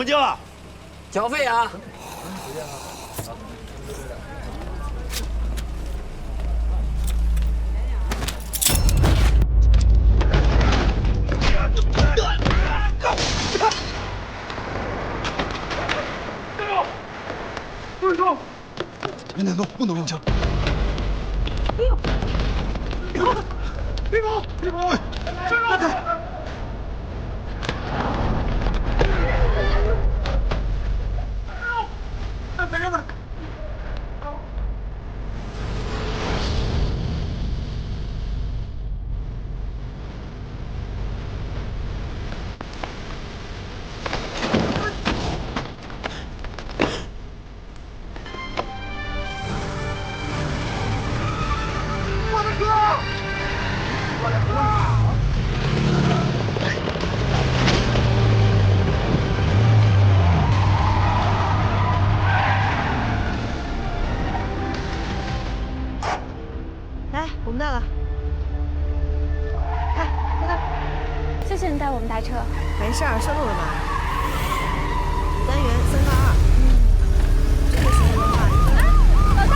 么交啊？交费啊！别动，不能用枪！别跑！别跑！来，我们到了。看，那个，谢谢你带我们搭车。没事儿，顺路的嘛。单元3到2。这个时间的话，老大，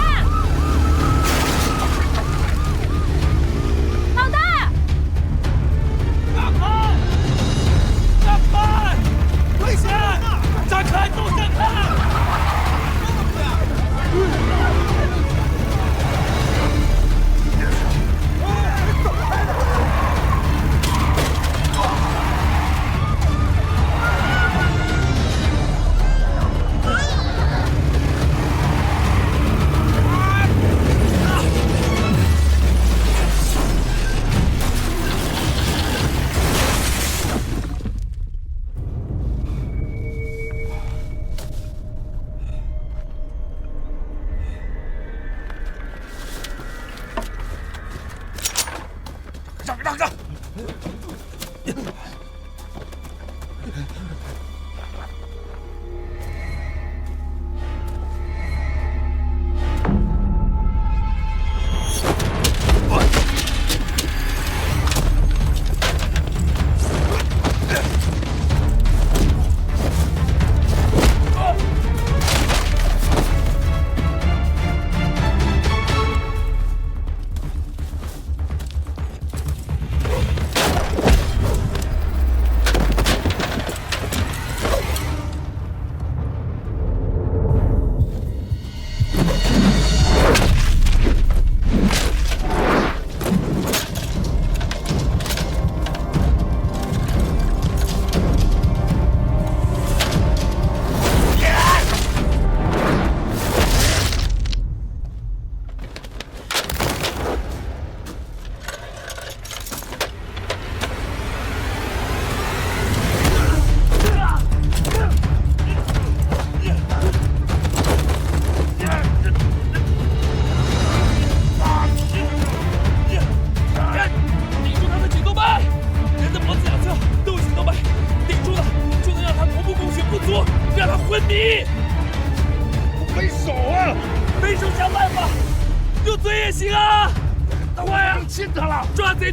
老大，让开！让开！危险！站开！都站开！ 让！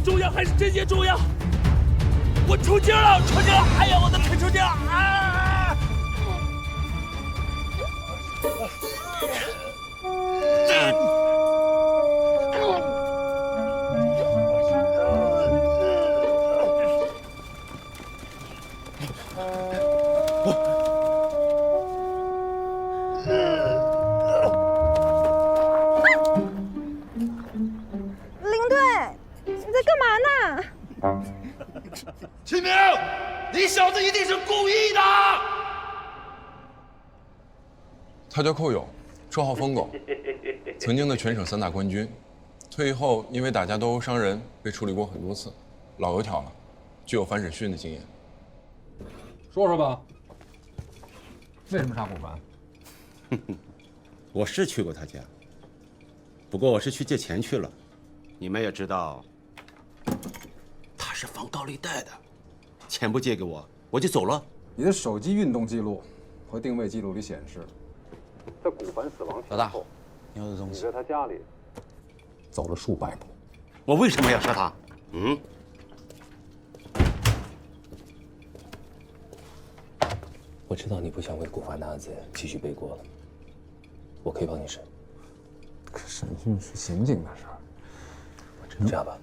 重要还是针线重要？我抽筋了，抽筋了！哎呀，我的腿抽筋了！啊！秦明，你小子一定是故意的！他叫寇勇，绰号疯狗，曾经的全省3大冠军，退役后因为打架斗殴伤人，被处理过很多次，老油条了，具有反审讯的经验。说说吧，为什么杀顾凡？我是去过他家，不过我是去借钱去了。你们也知道，他是放高利贷的，钱不借给我，我就走了。你的手机运动记录和定位记录里显示，在顾凡死亡前后，你有的东西，你在他家里走了数百步。我为什么要杀他？嗯？我我知道你不想为古凡的案子继续背锅了，我可以帮你审。可审讯是刑警的事儿。这样吧，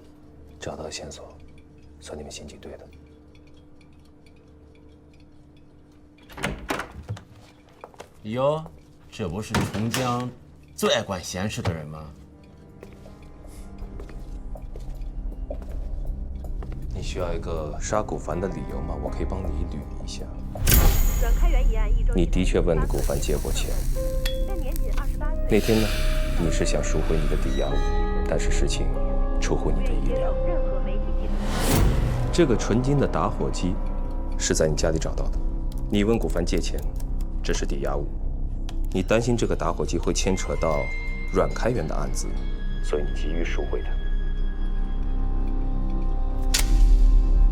找到线索，算你们刑警队的。哟，这不是琼江最爱管闲事的人吗？你需要一个杀古凡的理由吗？我可以帮你捋一下。阮开元一案一周。你的确问了古凡借过钱。但年仅28岁。那天呢，你是想赎回你的抵押物，但是事情出乎你的意料。这个纯金的打火机是在你家里找到的。你问古凡借钱，这是抵押物。你担心这个打火机会牵扯到阮开元的案子，所以你急于赎回它。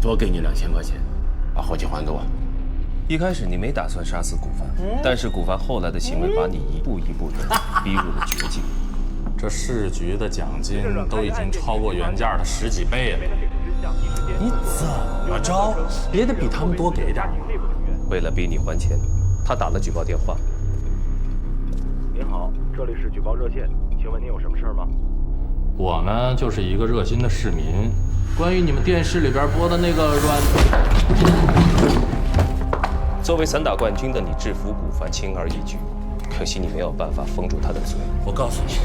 多给你2000块钱，把火机还给我。一开始你没打算杀死古凡，但是古凡后来的行为把你一步一步的逼入了绝境。这市局的奖金都已经超过原价的10几倍了，你怎么着也得比他们多给点嘛。为了逼你还钱，他打了举报电话。您好，这里是举报热线，请问您有什么事吗？我呢，就是一个热心的市民。关于你们电视里边播的那个作为散打冠军的你制服古凡轻而易举，可惜你没有办法封住他的嘴。我告诉你，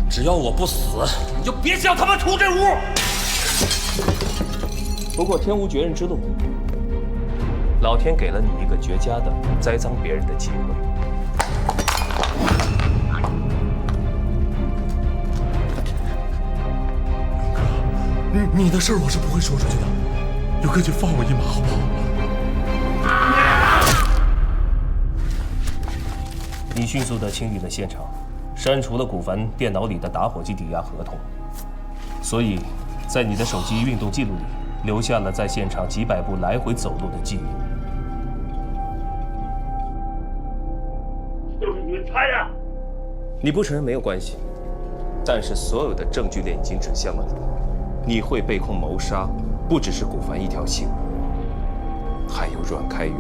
只要我不死，你就别想他妈出这屋。不过天无绝人之路，老天给了你一个绝佳的栽赃别人的机会。你的事儿我是不会说出去的，刘哥就放我一马好不好？你迅速地清理了现场，删除了古凡电脑里的打火机抵押合同，所以，在你的手机运动记录里留下了在现场几百步来回走路的记忆。都是你们猜的！你不承认没有关系，但是所有的证据链已经指向了你。你会被控谋杀，不只是古凡一条心，还有阮开元。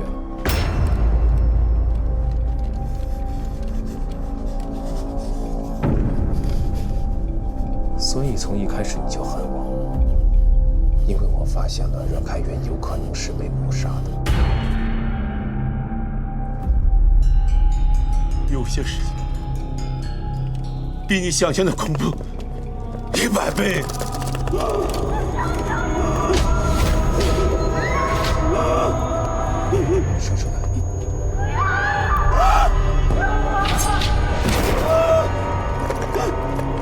所以从一开始你就恨我，因为我发现了阮开元有可能是被谋杀的。有些事情比你想象的恐怖100倍。说出来。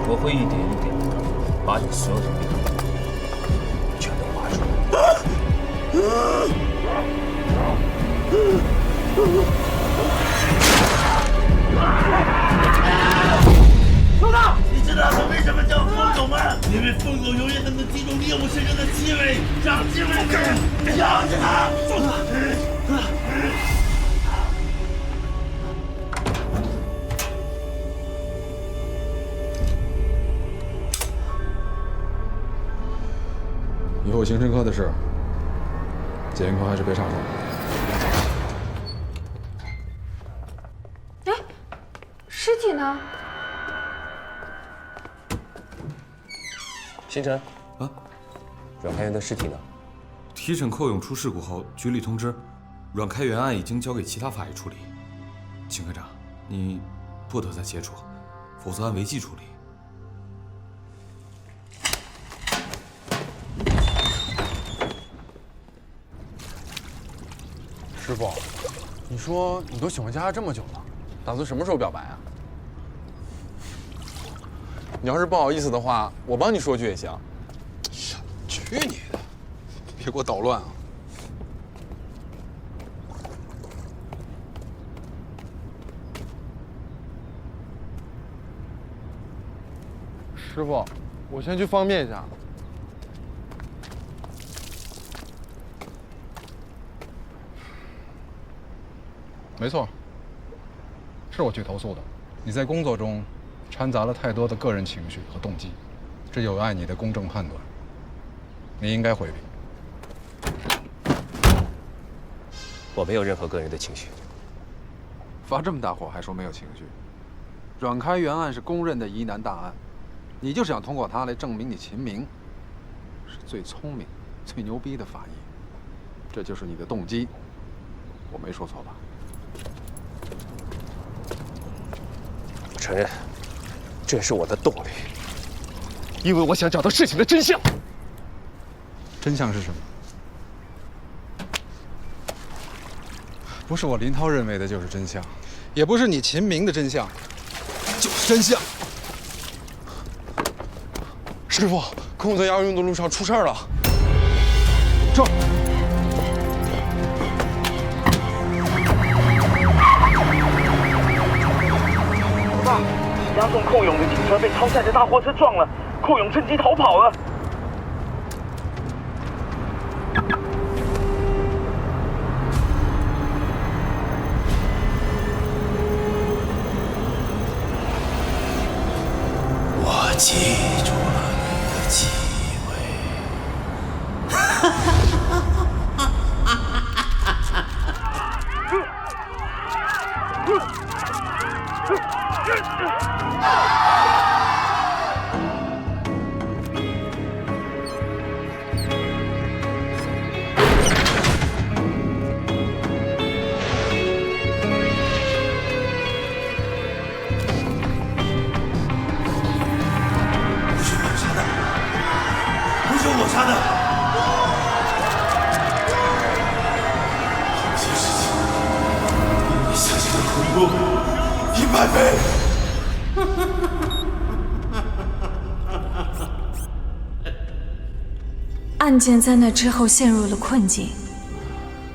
我会一点一点把你所有的秘密全都挖出来。老大，你知道他为什么叫疯狗吗？因为疯狗永远都能记住猎物身上的气味，让气味咬着它，揍他！以后刑侦科的事，检验科还是别插手。哎，尸体呢？星辰，啊，阮开元的尸体呢？提审寇勇出事故后，局里通知，阮开元案已经交给其他法医处理。秦科长，你不得再接触，否则按违纪处理。师傅，你说你都喜欢佳佳这么久了，打算什么时候表白啊？你要是不好意思的话，我帮你说句也行。去你的！别给我捣乱啊！师傅，我先去方便一下。没错，是我去投诉的。你在工作中掺杂了太多的个人情绪和动机，这有碍你的公正判断。你应该回避。我没有任何个人的情绪，发这么大火还说没有情绪？阮开元案是公认的疑难大案，你就是想通过它来证明你秦明是最聪明、最牛逼的法医，这就是你的动机，我没说错吧？我承认，这是我的动力，因为我想找到事情的真相。真相是什么？不是我林涛认为的就是真相，也不是你秦明的真相，就是真相。师傅，孔子要用的路上出事了。这。老大，押送寇勇的警车被超载的大货车撞了，寇勇趁机逃跑了。我记住了你的气100倍。案件在那之后陷入了困境，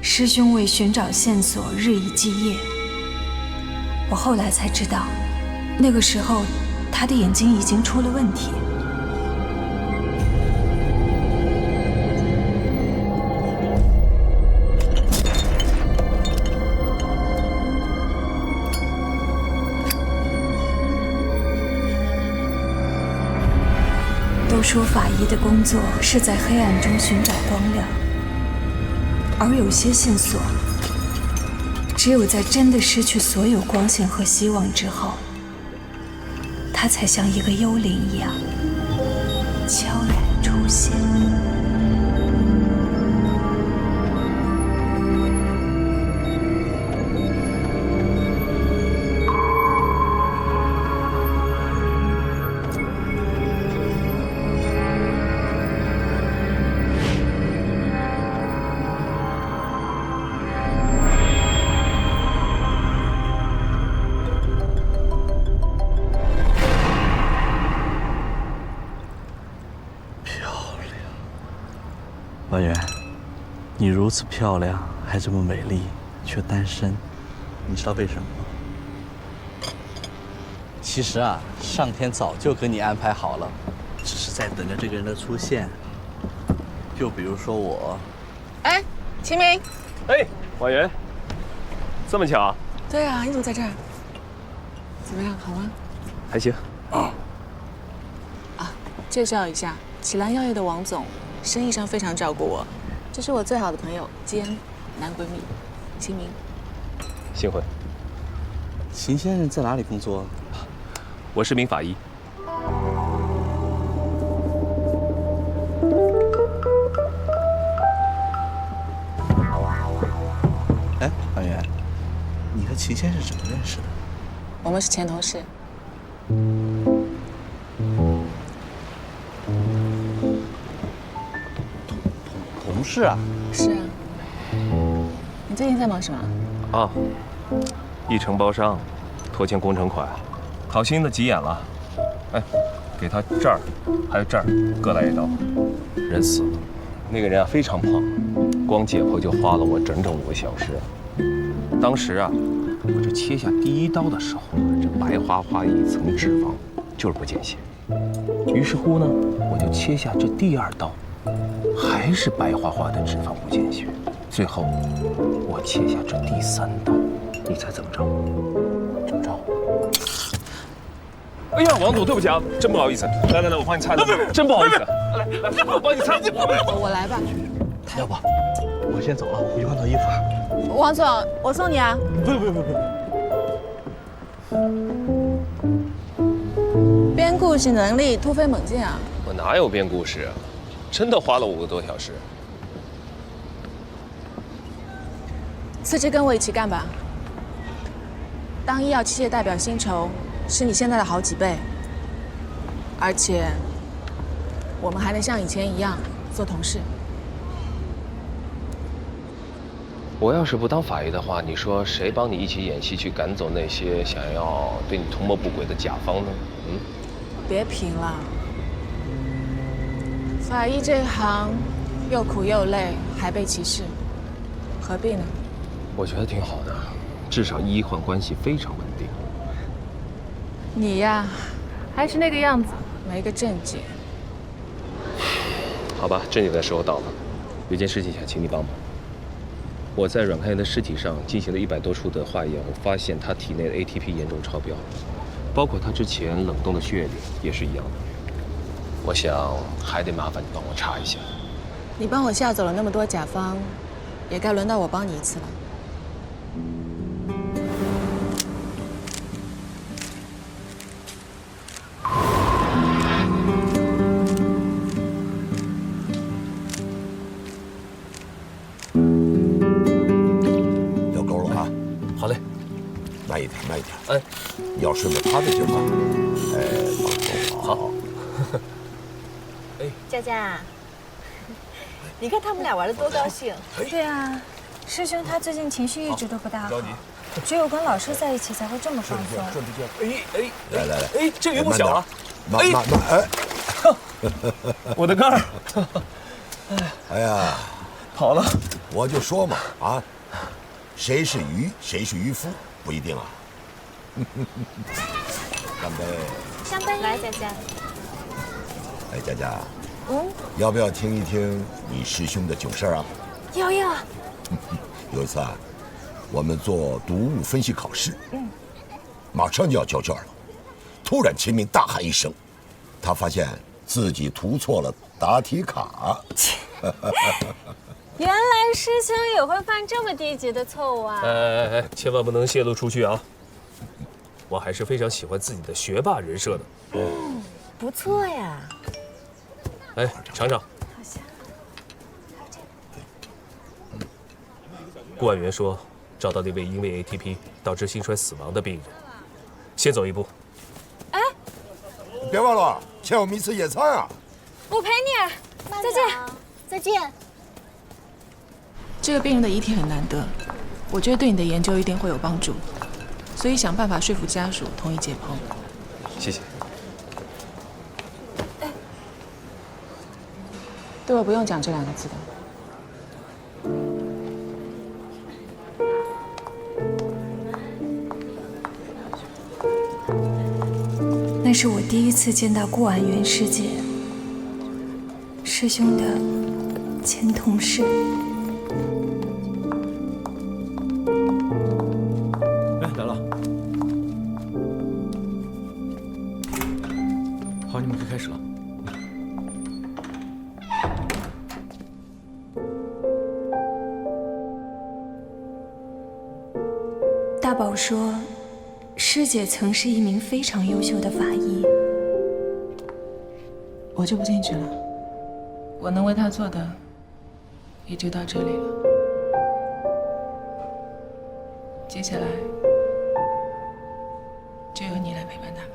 师兄为寻找线索日以继夜。我后来才知道，那个时候他的眼睛已经出了问题。都说法医的工作是在黑暗中寻找光亮，而有些线索，只有在真的失去所有光线和希望之后，它才像一个幽灵一样悄然出现。婉媛，你如此漂亮，还这么美丽，却单身，你知道为什么吗？其实啊，上天早就给你安排好了，只是在等着这个人的出现。就比如说我。哎，秦明。哎，婉媛，这么巧？对啊，你怎么在这儿？怎么样，好吗？还行。介绍一下，启兰药业的王总。生意上非常照顾我，这是我最好的朋友兼男闺蜜，秦明。幸会。秦先生在哪里工作？我是名法医。哎，婉媛，你和秦先生怎么认识的？我们是前同事。同事啊？是啊。你最近在忙什么？哦，一承包商拖欠工程款，好心的急眼了。哎，给他这儿还有这儿各来一刀，人死了。那个人啊非常胖，光解剖就花了我整整5个小时。当时啊，我这切下第1刀的时候，这白花花一层脂肪就是不见血。于是乎呢，我就切下这第2刀。还是白花花的脂肪不见血，最后我切下这第3刀，你猜怎么着？怎么着？哎呀，王总，对不起啊，真不好意思。来，我帮你擦。不，真不好意思。来，我帮你擦。我来吧。要不，我先走了，我回去换套衣服。王总，我送你啊。不，编故事能力突飞猛进啊！我哪有编故事啊？真的花了5个多小时。辞职跟我一起干吧。当医药器械代表薪酬是你现在的好几倍，而且我们还能像以前一样做同事。我要是不当法医的话，你说谁帮你一起演戏去赶走那些想要对你图谋不轨的甲方呢？嗯，别贫了，法医这行又苦又累，还被歧视，何必呢？我觉得挺好的，至少医患关系非常稳定。你呀，还是那个样子，没个正经。好吧，正经的时候到了，有件事情想请你帮忙。我在阮开元的尸体上进行了100多处的化验，我发现他体内的 ATP 严重超标，包括他之前冷冻的血液里也是一样的。我想还得麻烦你帮我查一下。你帮我吓走了那么多甲方，也该轮到我帮你一次了。慢一点，慢一点。哎，要顺着他的节奏。哎，好。哎，佳佳，你看他们俩玩的多高兴。对啊，师兄他最近情绪一直都不大好，只有跟老师在一起才会这么放松。来，哎，这鱼不小了。慢，哎，我的杆儿。哎呀，跑了。我就说嘛，啊，谁是渔，谁是渔夫。不一定啊！干杯！干杯！来，佳佳。哎，佳佳，要不要听一听你师兄的囧事啊？要。有一次啊，我们做毒物分析考试，马上就要交卷了，突然秦明大喊一声，他发现自己涂错了答题卡。原来师兄也会犯这么低级的错误啊！哎，千万不能泄露出去啊！我还是非常喜欢自己的学霸人设的。不错呀。哎，尝尝。顾婉元说，找到那位因为 ATP 导致心衰死亡的病人，先走一步。哎，别忘了请我们一次野餐啊！我陪你。再见。再见。这个病人的遗体很难得，我觉得对你的研究一定会有帮助，所以想办法说服家属同意解剖。谢谢。对我不用讲这2个字的。那是我第一次见到顾婉元师姐，师兄的前同事。来了，好，你们可以开始了。大宝说，师姐曾是一名非常优秀的法医。我就不进去了，我能为他做的也就到这里了。接下来就由你来陪伴他吧。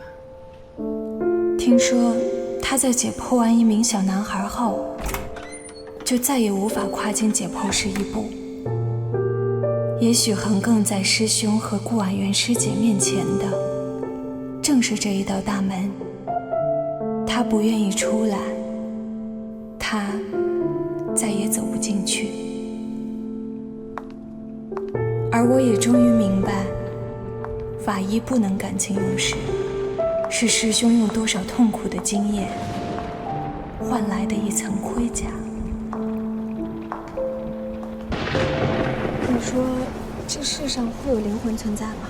听说他在解剖完一名小男孩后，就再也无法跨进解剖室一步。也许横亘在师兄和顾婉元师姐面前的，正是这一道大门。他不愿意出来，他再也走不进去。而我也终于明白，法医不能感情用事，是师兄用多少痛苦的经验换来的一层盔甲。你说这世上会有灵魂存在吗？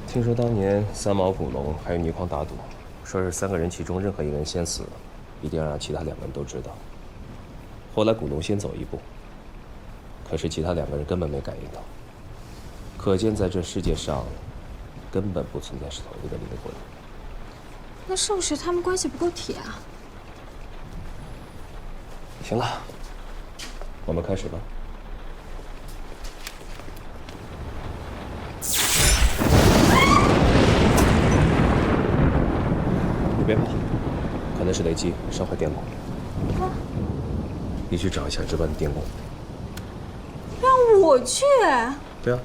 听说当年三毛、古龙还有倪匡打赌，说是3个人其中任何一个人先死，一定要让其他2个人都知道。后来古龙先走一步，可是其他2个人根本没感应到。可见在这世界上，根本不存在是同一个灵魂。那是不是他们关系不够铁啊？行了，我们开始吧。你别跑，可能是雷击烧坏电路。你去找一下值班的电工。让我去？对啊，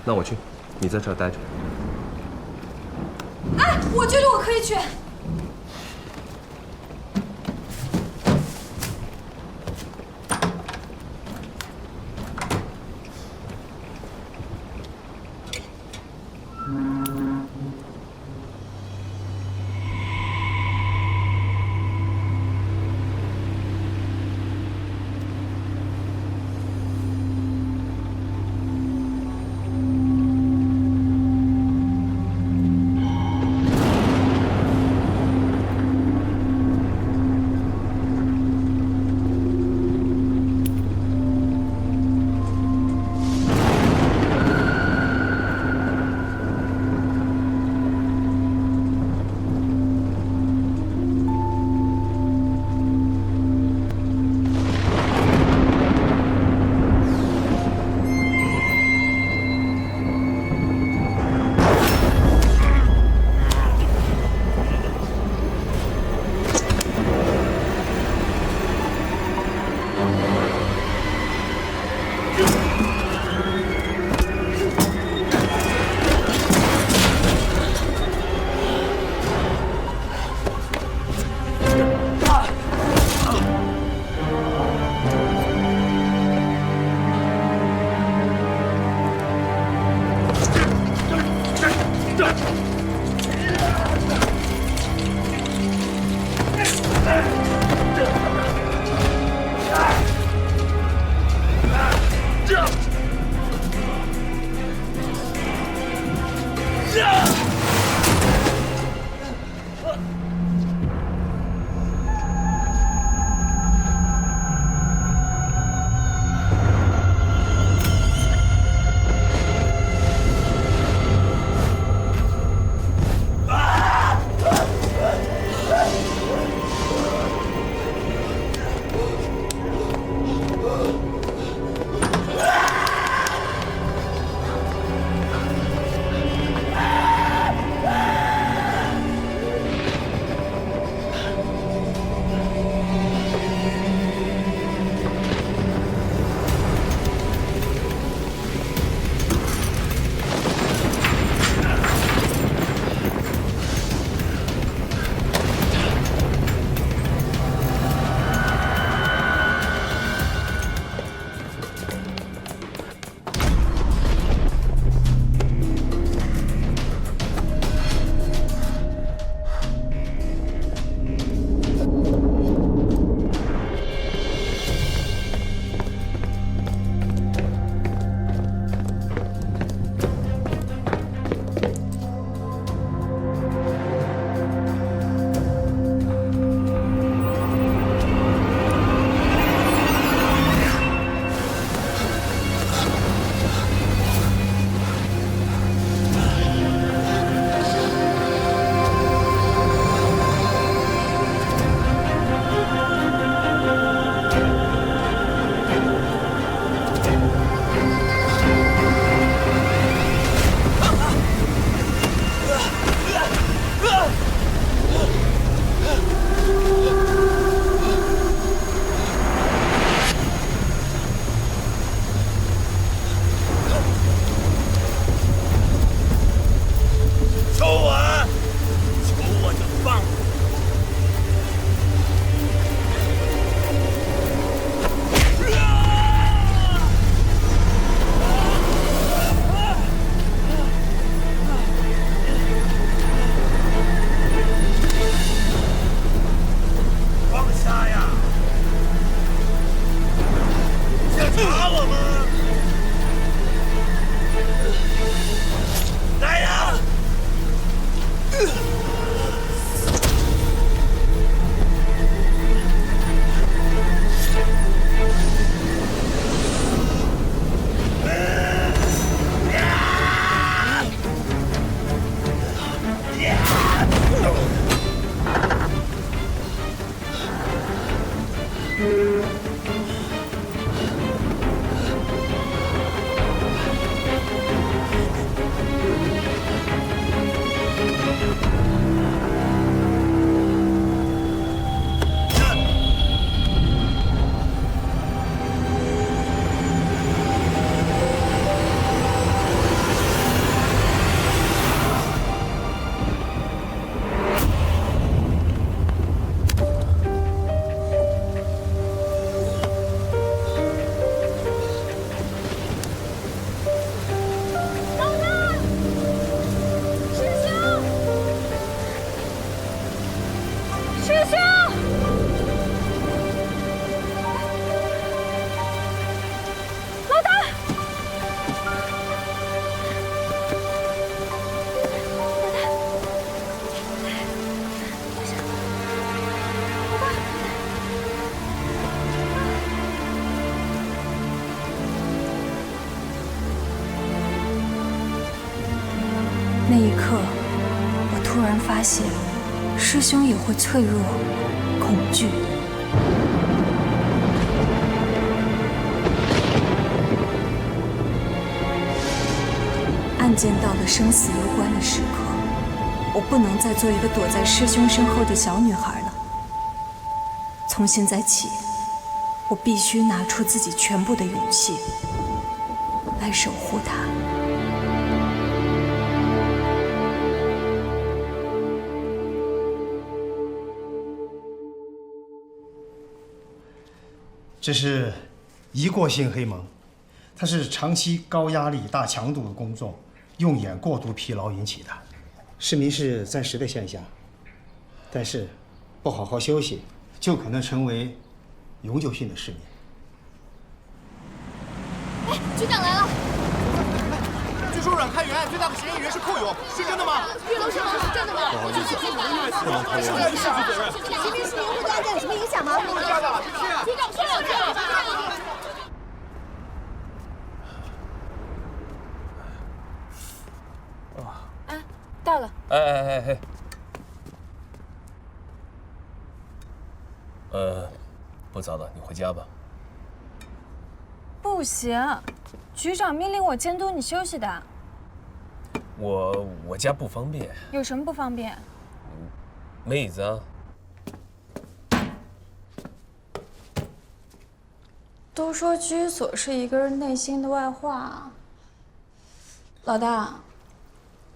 那我去，你在这儿待着。哎，我觉得我可以去。那一刻，我突然发现，师兄也会脆弱、恐惧。案件到了生死攸关的时刻，我不能再做一个躲在师兄身后的小女孩了。从现在起，我必须拿出自己全部的勇气，来守护他。这是一过性黑蒙，它是长期高压力、大强度的工作，用眼过度疲劳引起的。失明是暂时的现象，但是不好好休息，就可能成为永久性的失明。哎，局长来了！据说阮开元案最大的嫌疑人是寇勇，是真的吗？玉楼上是真的吗？不好意思，不能透露。刑事失明会对案件有什么影响吗？局长说两句。哎，到了。哎，不早了，你回家吧。不行，局长命令我监督你休息的。我家不方便。有什么不方便？没椅子啊。都说居所是一个人内心的外化。老大，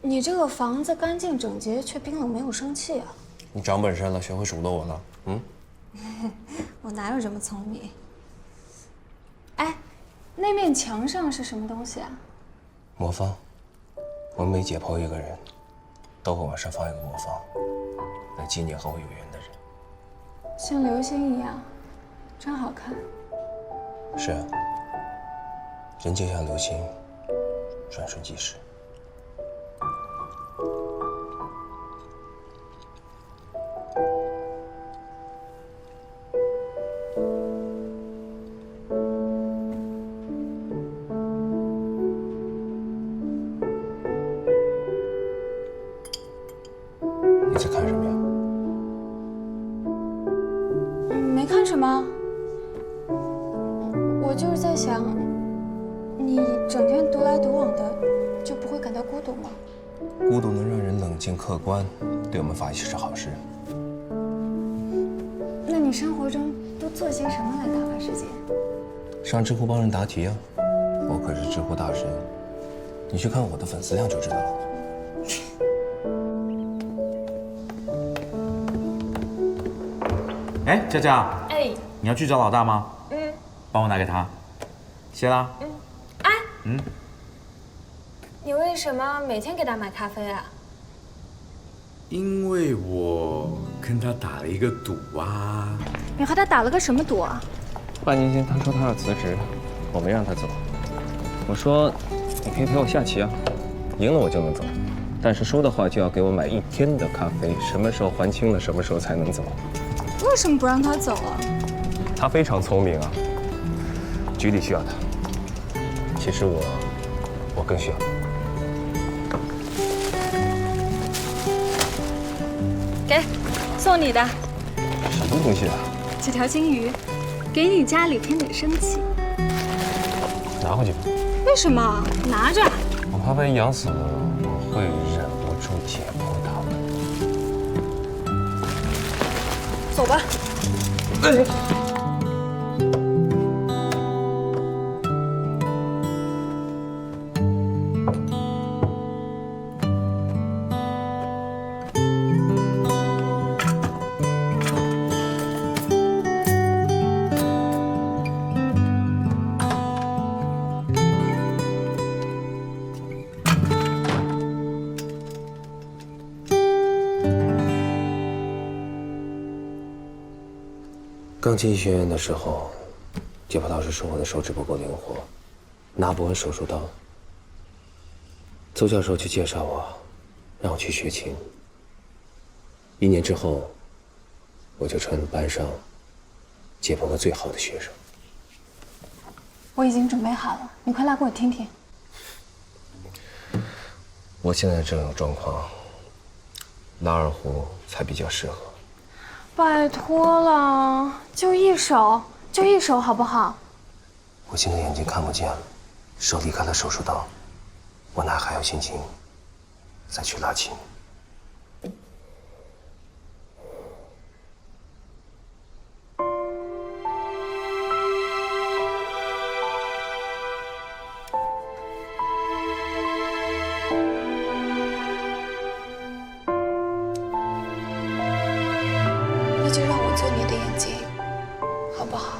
你这个房子干净整洁，却冰冷没有生气啊！你长本事了，学会数落我了。我哪有这么聪明？哎，那面墙上是什么东西啊？魔方。我每解剖一个人，都会往上放一个魔方，来纪念和我有缘的人。像流星一样，真好看。是啊，人就像流星，转瞬即逝。你在看什么呀？没看什么，我就是在想，你整天独来独往的，就不会感到孤独吗？孤独能让人冷静客观，对我们法医是好事。那你生活中都做些什么来打发时间？上知乎帮人答题啊，我可是知乎大神，你去看我的粉丝量就知道了。哎，佳佳，哎，你要去找老大吗？嗯，帮我拿给他。谢啦。哎，嗯，你为什么每天给他买咖啡啊？因为我跟他打了一个赌啊。你和他打了个什么赌啊？半年前他说他要辞职，我没让他走。我说你可以陪我下棋啊，赢了我就能走，但是输的话就要给我买1天的咖啡，什么时候还清了，什么时候才能走。为什么不让他走啊？他非常聪明啊，局里需要他。其实我更需要他。给，送你的。什么东西啊？几条金鱼，给你家里添点生气。拿回去吧。为什么？拿着。我怕被养死了，我会忍不住解剖它们。走吧。刚进医学院的时候，解剖老师说我的手指不够灵活，拿不稳手术刀。邹教授就介绍我，让我去学琴。1年之后，我就成了班上解剖的最好的学生。我已经准备好了，你快拉给我听听。我现在这种状况，拉二胡才比较适合。拜托了，就一首，就一首好不好？我现在眼睛看不见了，手离开了手术刀，我哪还有心情再去拉琴？那就让我做你的眼睛，好不好？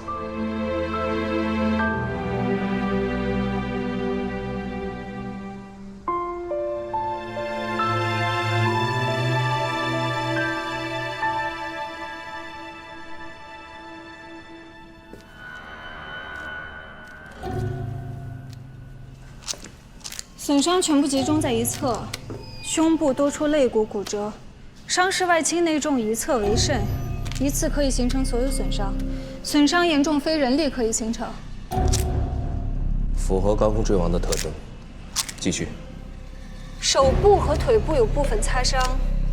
损伤全部集中在一侧，胸部多处肋骨骨折，伤势外倾内重，一侧为甚，一次可以形成所有损伤，损伤严重非人力可以形成。符合高空坠亡的特征。继续。手部和腿部有部分擦伤，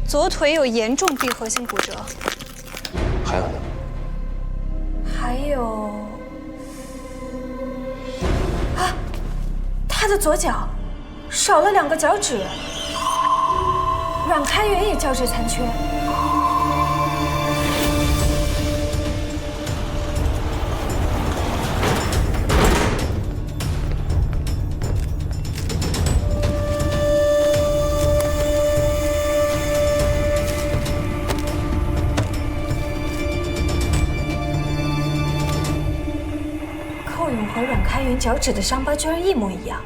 左腿有严重闭合性骨折。还有呢？还有啊，他的左脚少了2个脚趾，软开源也脚趾残缺。寇勇和阮开元脚趾的伤疤居然一模一样。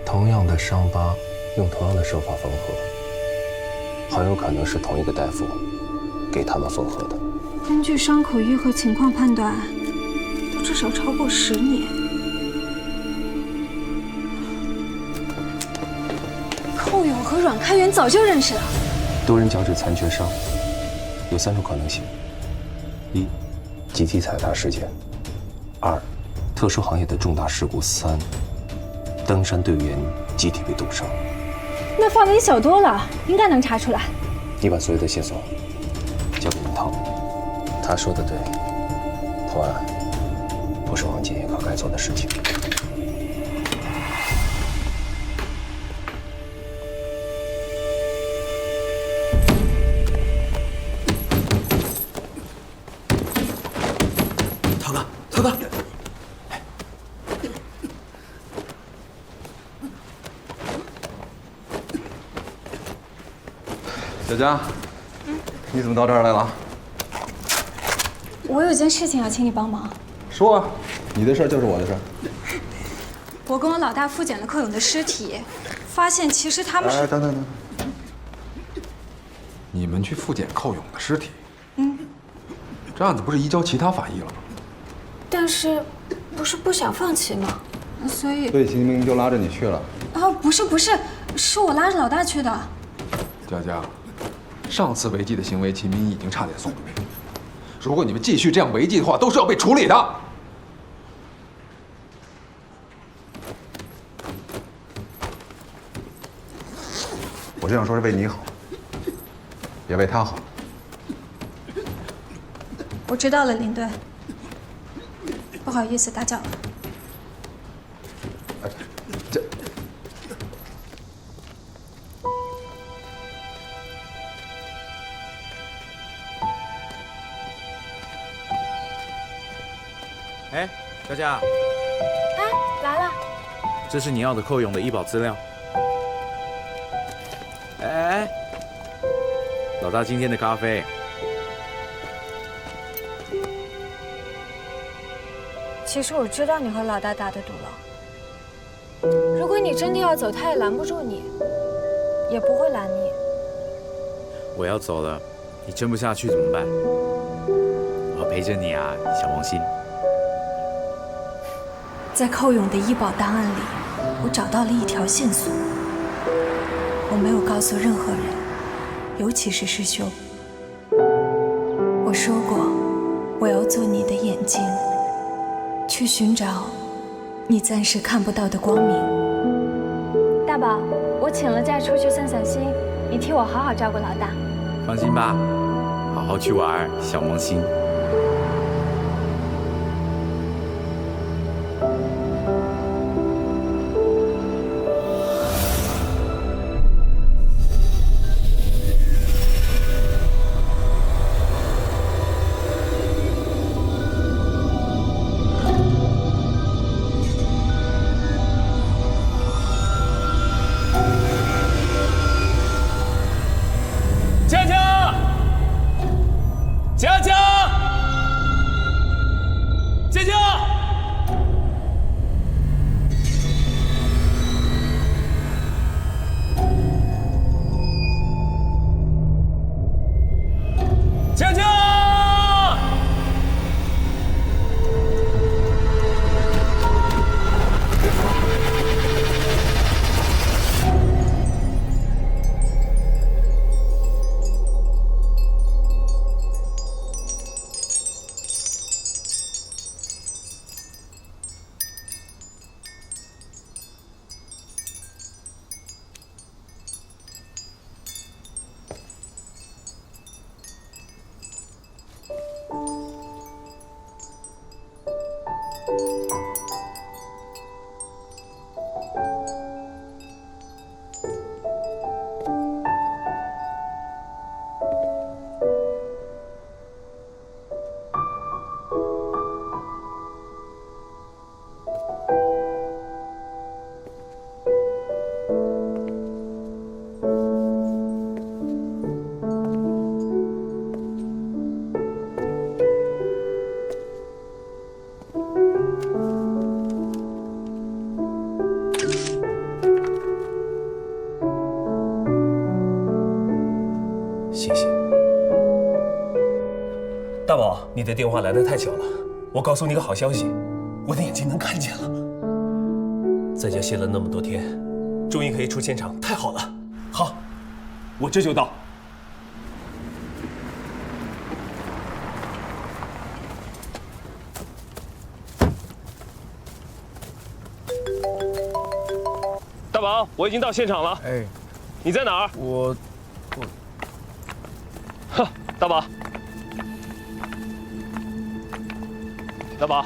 同样的伤疤，用同样的手法缝合，很有可能是同一个大夫给他们缝合的。根据伤口愈合情况判断，都至少超过10年。寇勇和阮开元早就认识了。多人脚趾残缺伤有3种可能性：一，集体踩踏事件；二，特殊行业的重大事故；三，登山队员集体被冻伤。那范围小多了，应该能查出来。你把所有的线索交给林涛，他说的对，破案不是王建业该做的事情。涛哥，涛哥。小佳，你怎么到这儿来了？我有件事情要请你帮忙。说啊，你的事儿就是我的事儿。我跟我老大复检了寇勇的尸体，发现其实他们是……等，你们去复检寇勇的尸体？这案子不是移交其他法医了吗？但是，不是不想放弃吗？所以秦明就拉着你去了。啊，不是，是我拉着老大去的。佳佳，上次违纪的行为，秦明已经差点送了命。如果你们继续这样违纪的话，都是要被处理的。我这样说是为你好，也为他好。我知道了，林队。不好意思打搅了。哎，佳佳，哎，来了。这是你要的寇勇的医保资料。哎，老大今天的咖啡。其实我知道你和老大打的赌了。如果你真的要走，他也拦不住你，也不会拦你。我要走了，你撑不下去怎么办？我陪着你啊，小王心。在寇勇的医保档案里，我找到了一条线索。我没有告诉任何人，尤其是师兄。我说过，我要做你的眼睛，去寻找你暂时看不到的光明。大宝，我我请了假出去散散心，你替我好好照顾老大。放心吧，好好去玩，小萌新。大宝，你的电话来得太巧了。我告诉你个好消息，我的眼睛能看见了。在家歇了那么多天，终于可以出现场，太好了。好，我这就到。大宝，我已经到现场了。哎，你在哪儿？我。呵，大宝。大宝，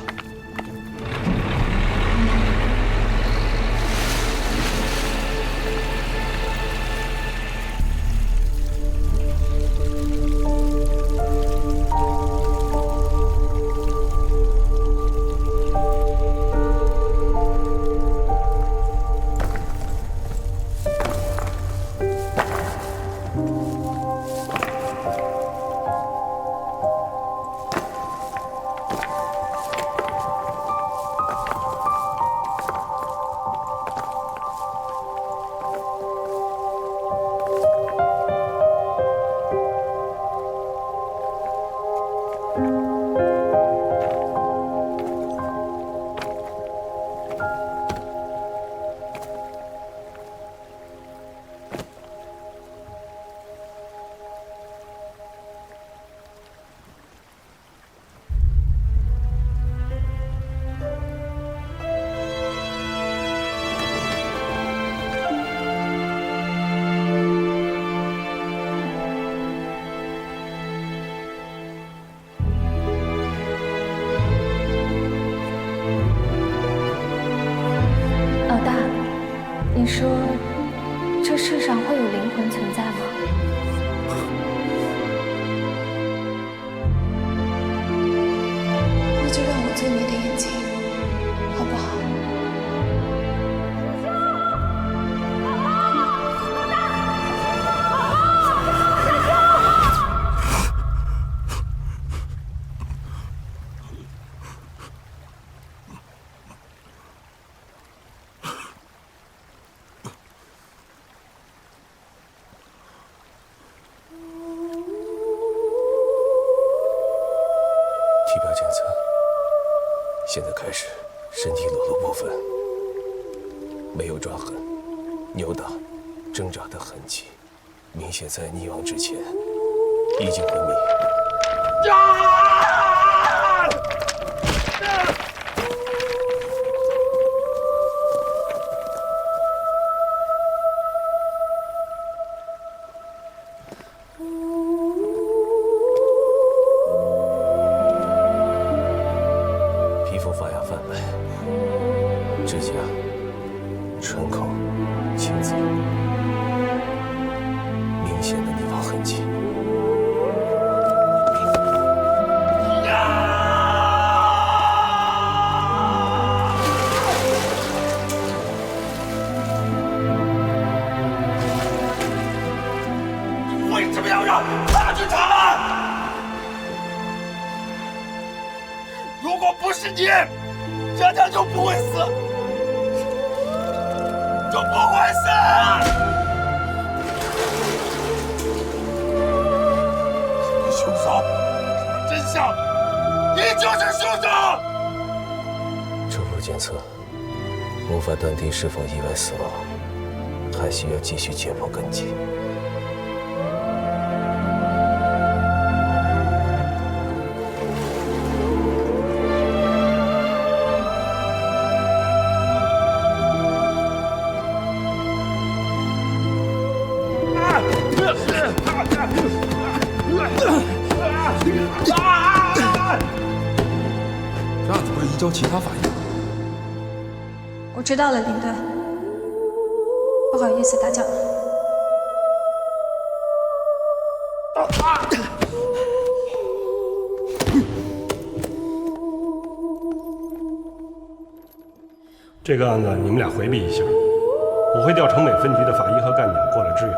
你说，这世上会有灵魂存在吗？那就让我做你的眼睛，好不好？体表检测，现在开始，身体裸露部分没有抓痕、扭打、挣扎的痕迹，明显在溺亡之前已经昏迷。显的地方痕迹。为什么要让他去查案？如果不是你，佳佳就不会死，就不会死。你凶手，真相，你就是凶手。初步检测无法断定是否意外死亡，还需要继续解剖根基。这样子会移交其他法医。我知道了，领队。不好意思打搅了。这个案子你们俩回避一下，我会调城北分局的法医和干警过来支援。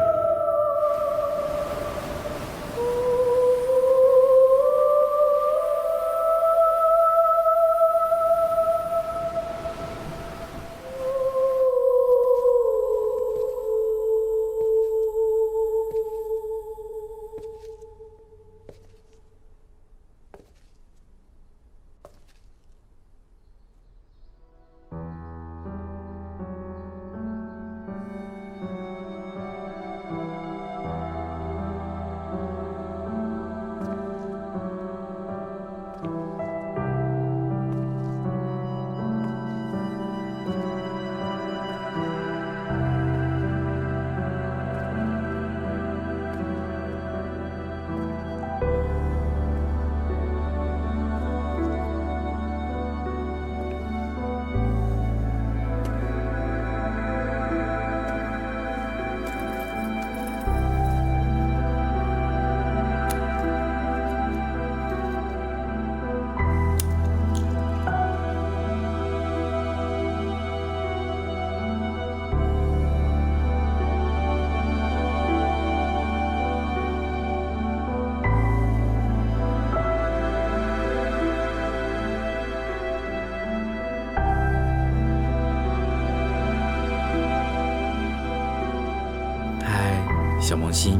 小萌新，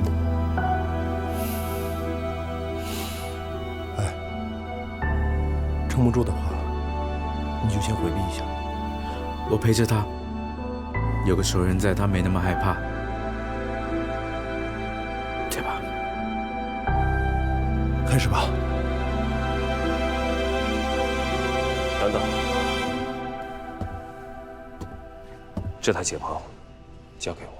撑不住的话，你就先回避一下。我陪着他，有个熟人在，他没那么害怕，对吧？开始吧。等等，这台解剖交给我。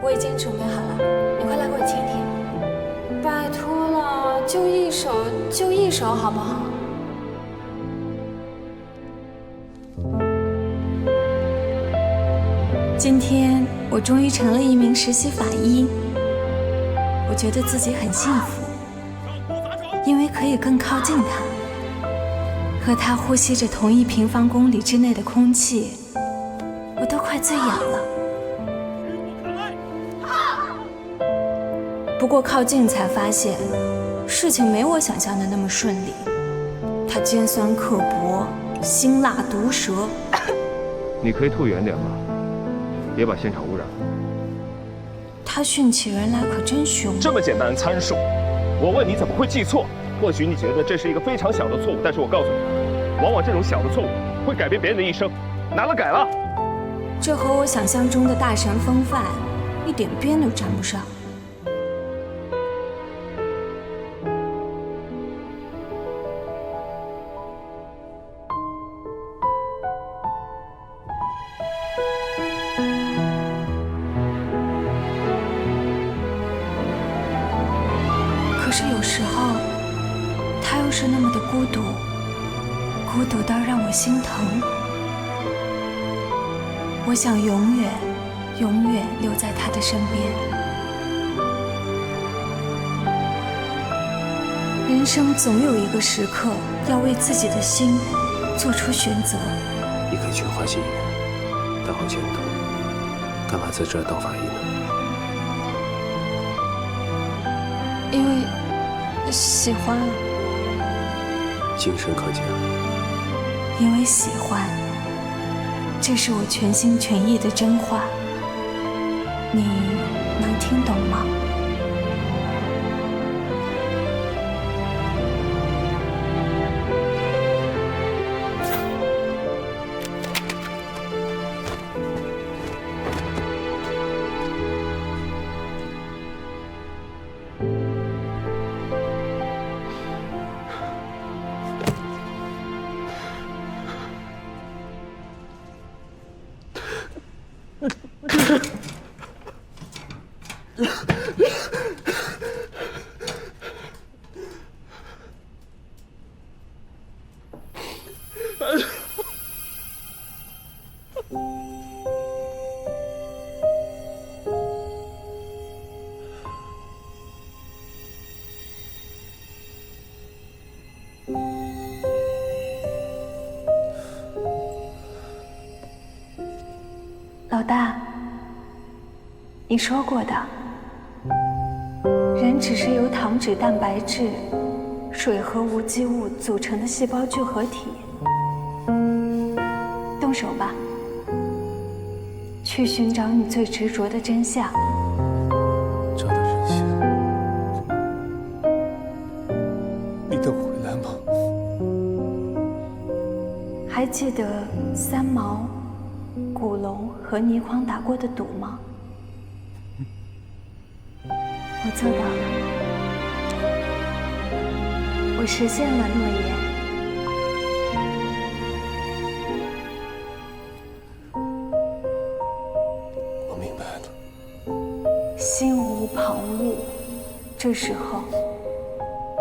我已经准备好了，你快来给我听听。拜托了，就一首，好不好？今天我终于成了一名实习法医，我觉得自己很幸福，因为可以更靠近他，和他呼吸着同一平方公里之内的空气，我都快醉氧了。不过靠近才发现，事情没我想象的那么顺利。他尖酸刻薄，辛辣毒舌。你可以退远点吗？别把现场污染了。他训起人来可真凶。这么简单的参数，我问你怎么会记错？或许你觉得这是一个非常小的错误，但是我告诉你，往往这种小的错误会改变别人的一生。拿了改了。这和我想象中的大神风范一点边都沾不上。可是有时候，他又是那么的孤独，孤独到让我心疼。我想永远留在他的身边。人生总有一个时刻，要为自己的心做出选择。你可以去花溪医院，大好前途。干嘛在这儿当法医呢？因为喜欢。精神可嘉。因为喜欢。这是我全心全意的真话，你能听懂吗？老大，你说过的，人只是由糖脂、蛋白质、水和无机物组成的细胞聚合体。动手吧，去寻找你最执着的真相。找到真相，你能回来吗？还记得三毛、古龙和倪匡打过的赌吗？我做到了，我实现了诺言。我明白了。心无旁骛，这时候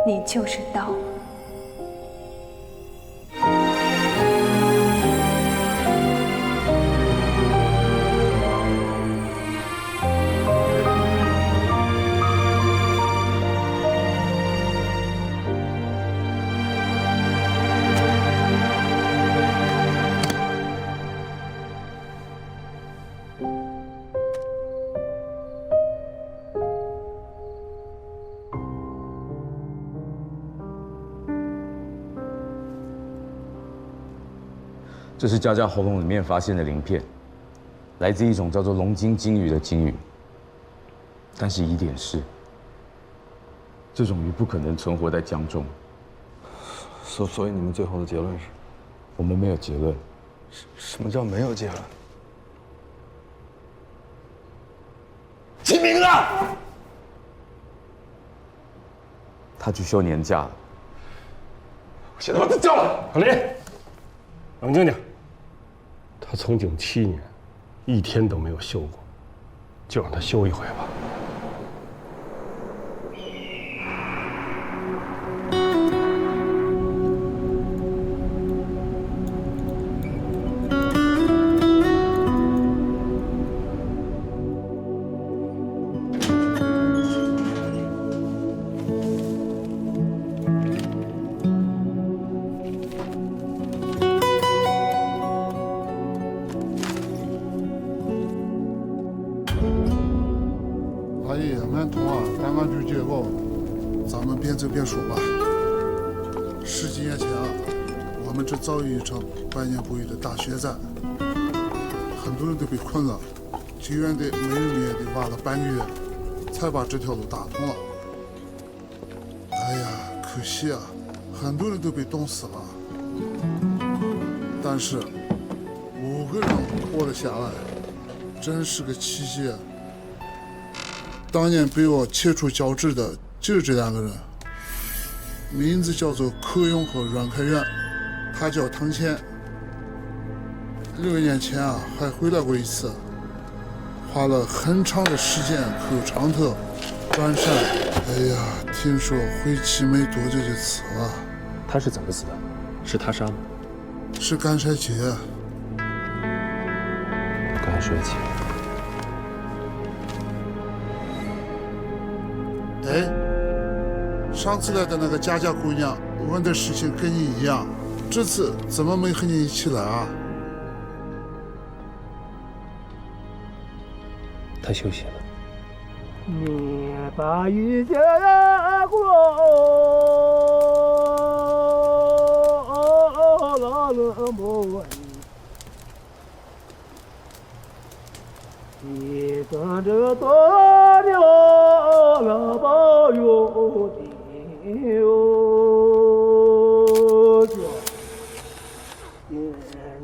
你就是刀。这是佳佳喉咙里面发现的鳞片，来自一种叫做龙筋鲸鱼的鲸鱼。但是疑点是，这种鱼不可能存活在江中。所以你们最后的结论是？我们没有结论。什么叫没有结论？清明呢？他去休年假了。我现在把他叫来。郝林，冷静点。他从警7年，一天都没有休过，就让他休一回吧。阿姨，俺同啊，带俺去结告，咱们边走边说吧。10几年前啊，我们这遭遇一场百年不遇的大雪灾，很多人都被困了，救援队每人也得挖了半个月，才把这条路打通了。哎呀，可惜啊，很多人都被冻死了，但是5个人活了下来。真是个奇迹啊！当年被我切除脚趾的就是这2个人，名字叫做柯勇和阮开元，他叫唐谦。6年前啊，还回来过一次，花了很长的时间口长特转山。哎呀，听说回去没多久就死了。他是怎么死的？是他杀吗？是干衰竭。干衰竭。哎，上次来的那个佳佳姑娘问的事情跟你一样，这次怎么没和你一起来啊？他休息了。你把一切过了么？你跟着多掉了把有的有着，年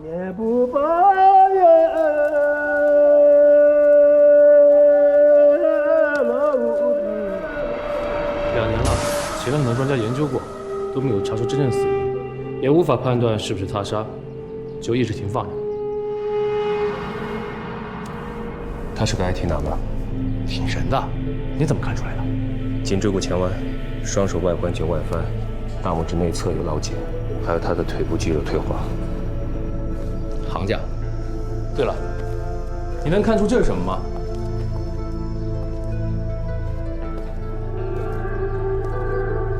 年不把年。2年了，请了很多专家研究过，都没有查出真正死因，也无法判断是不是他杀，就一直停放着。他是个 IT 男吧？挺神的，你怎么看出来的？颈椎骨前弯，双手外关节外翻，大拇指内侧有老茧，还有他的腿部肌肉退化。行家。对了，你能看出这是什么吗？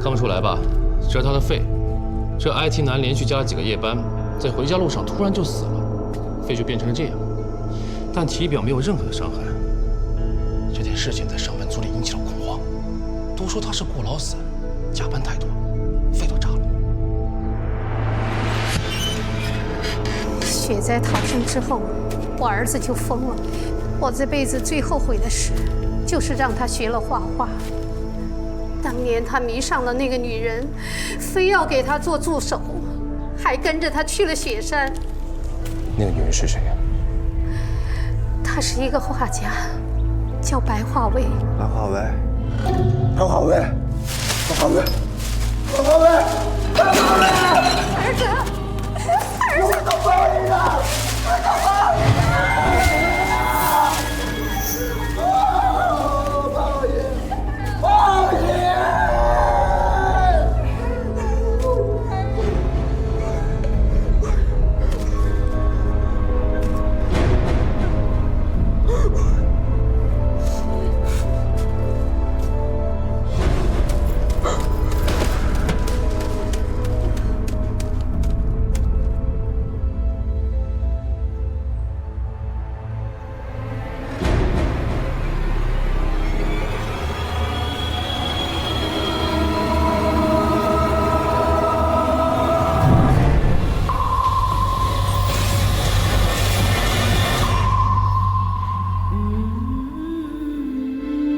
看不出来吧？这是他的肺。这 IT 男连续加了几个夜班，在回家路上突然就死了，肺就变成了这样。但体表没有任何的伤害。这件事情在上班族里引起了恐慌，都说他是过劳死，加班太多，肺都炸了。雪灾逃生之后，我儿子就疯了。我这辈子最后悔的事，就是让他学了画画。当年他迷上了那个女人，非要给他做助手，还跟着他去了雪山。那个女人是谁呀？他是一个画家，叫白化薇。白化薇，白化薇，白化薇，白化薇，白化薇！儿子，儿子，我都帮你了，我都帮你了！包爷，包爷！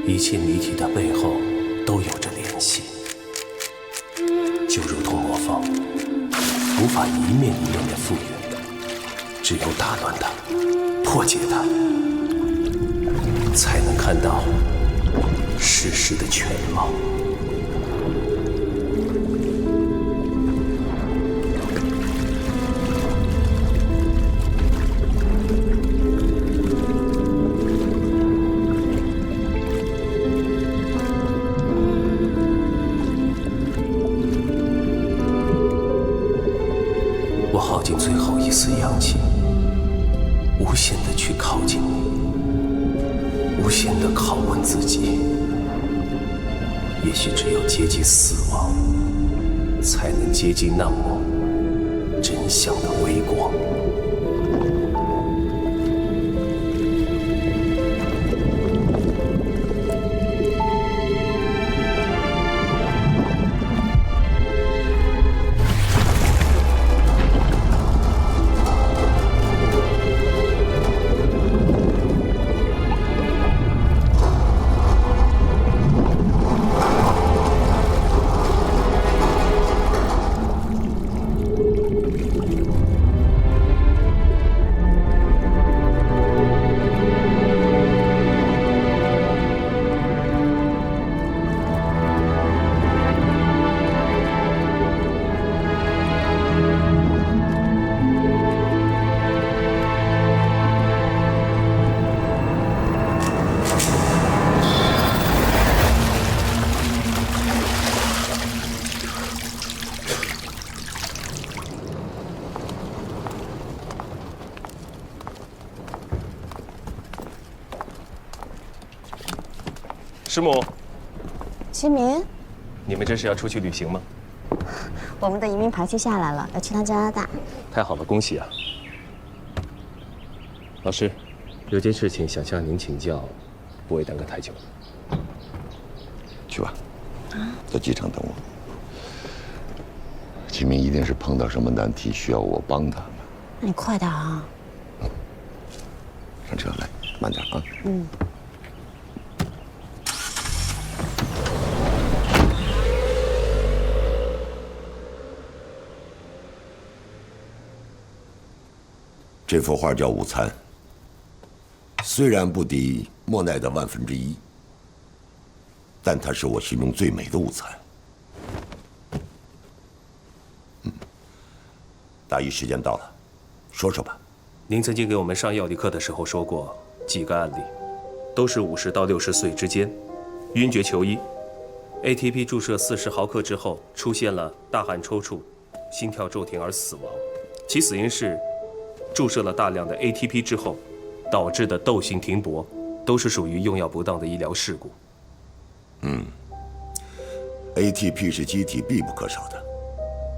一切谜题的背后都有着联系，就如同魔方，无法一面一面的复原，只有打乱它，破解它，才能看到事实的全貌。我耗尽最后一丝阳气，无限地去靠近你，无限地拷问自己。也许只有接近死亡，才能接近那抹真相的微光。师母，齐明，你们这是要出去旅行吗？我们的移民排期下来了，要去趟加拿大。太好了，恭喜啊！老师，有件事情想向您请教，不会耽搁太久。去吧，在机场等我。齐明一定是碰到什么难题需要我帮他。那你快点啊！上车来，慢点啊。嗯。这幅画叫《午餐》，虽然不敌莫奈的1/1000，但它是我心中最美的午餐。大一时间到了，说说吧。您曾经给我们上药理课的时候说过几个案例，都是50到60岁之间，晕厥求医 ，ATP 注射40毫克之后出现了大汗抽搐、心跳骤停而死亡，其死因是注射了大量的 ATP 之后导致的窦性停泊，都是属于用药不当的医疗事故。ATP 是机体必不可少的，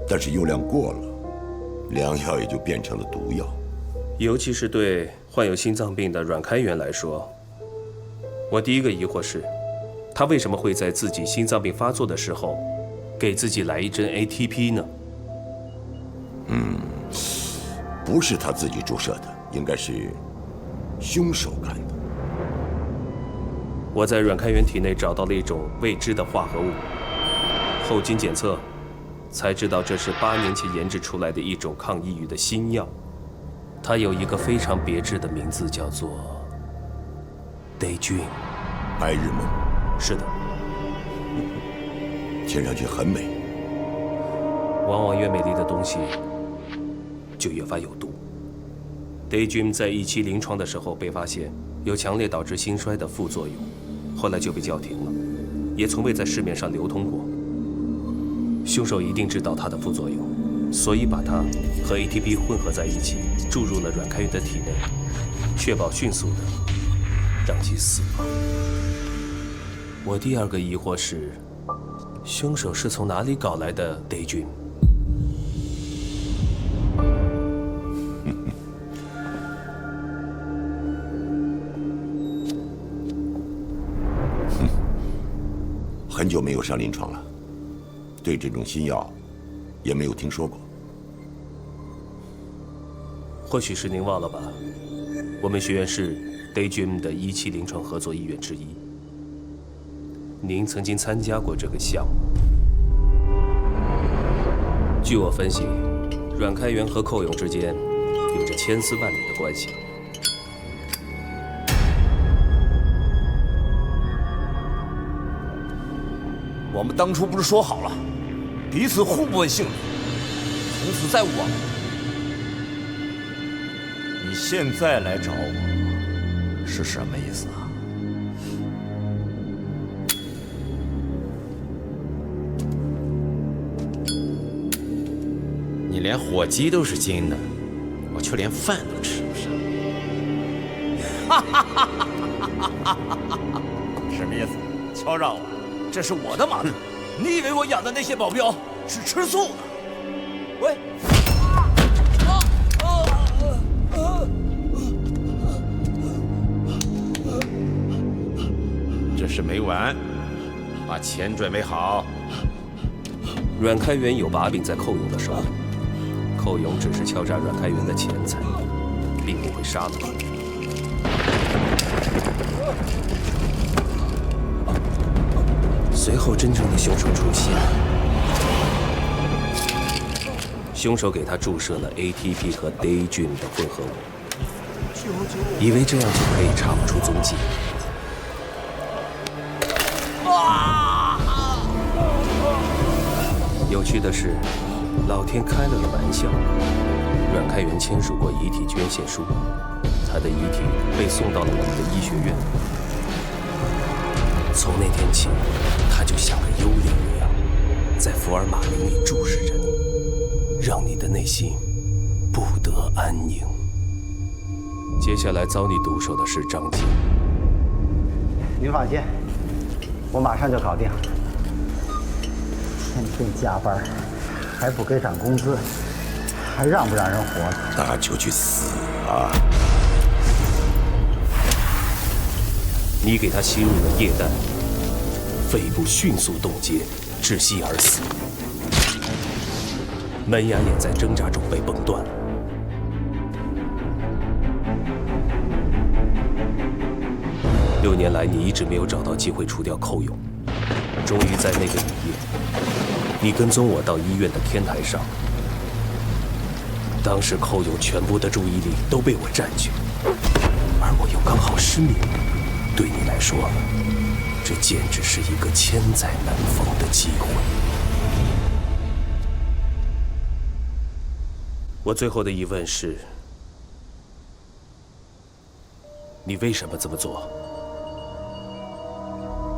但是用量过了，良药也就变成了毒药。尤其是对患有心脏病的阮开元来说，我第一个疑惑是，他为什么会在自己心脏病发作的时候，给自己来一针 ATP 呢？不是他自己注射的，应该是凶手干的。我在阮开元体内找到了一种未知的化合物，后经检测，才知道这是8年前研制出来的一种抗抑郁的新药。它有一个非常别致的名字，叫做 Daydream， 白日梦。是的，听上去很美。往往越美丽的东西，就越发有毒。Daydream 在1期临床的时候被发现有强烈导致心衰的副作用，后来就被叫停了，也从未在市面上流通过。凶手一定知道它的副作用，所以把它和 ATP 混合在一起，注入了阮开元的体内，确保迅速的让其死亡。我第二个疑惑是，凶手是从哪里搞来的 Daydream？很久没有上临床了，对这种新药也没有听说过。或许是您忘了吧，我们学院是 Daydream 的1期临床合作医院之一，您曾经参加过这个项目。据我分析，阮开元和寇勇之间有着千丝万缕的关系。我们当初不是说好了，彼此互不问姓名，从此再无往来。你现在来找我，是什么意思啊？你连火鸡都是金的，我却连饭都吃不上。什么意思？敲诈我？这是我的马子，你以为我养的那些保镖是吃素的？喂！这事没完，把钱准备好。阮开元有把柄在寇勇的手里，寇勇只是敲诈阮开元的钱财，并不会杀了他。随后，真正的凶手出现。凶手给他注射了 ATP 和 Daydream 的混合物，以为这样就可以查不出踪迹。有趣的是，老天开了个玩笑，阮开元签署过遗体捐献书，他的遗体被送到了我们的医学院。从那天起，他就像个幽灵一样，在福尔马林里注视着你，让你的内心不得安宁。接下来遭你毒手的是张晶。民法监，我马上就搞定。天天加班，还不给涨工资，还让不让人活了？那就去死啊！你给他吸入了液氮，肺部迅速冻结，窒息而死。门牙也在挣扎中被崩断了。6年来，你一直没有找到机会除掉寇勇，终于在那个雨夜，你跟踪我到医院的天台上。当时寇勇全部的注意力都被我占据，而我又刚好失眠。对你来说，这简直是一个千载难逢的机会。我最后的疑问是：你为什么这么做？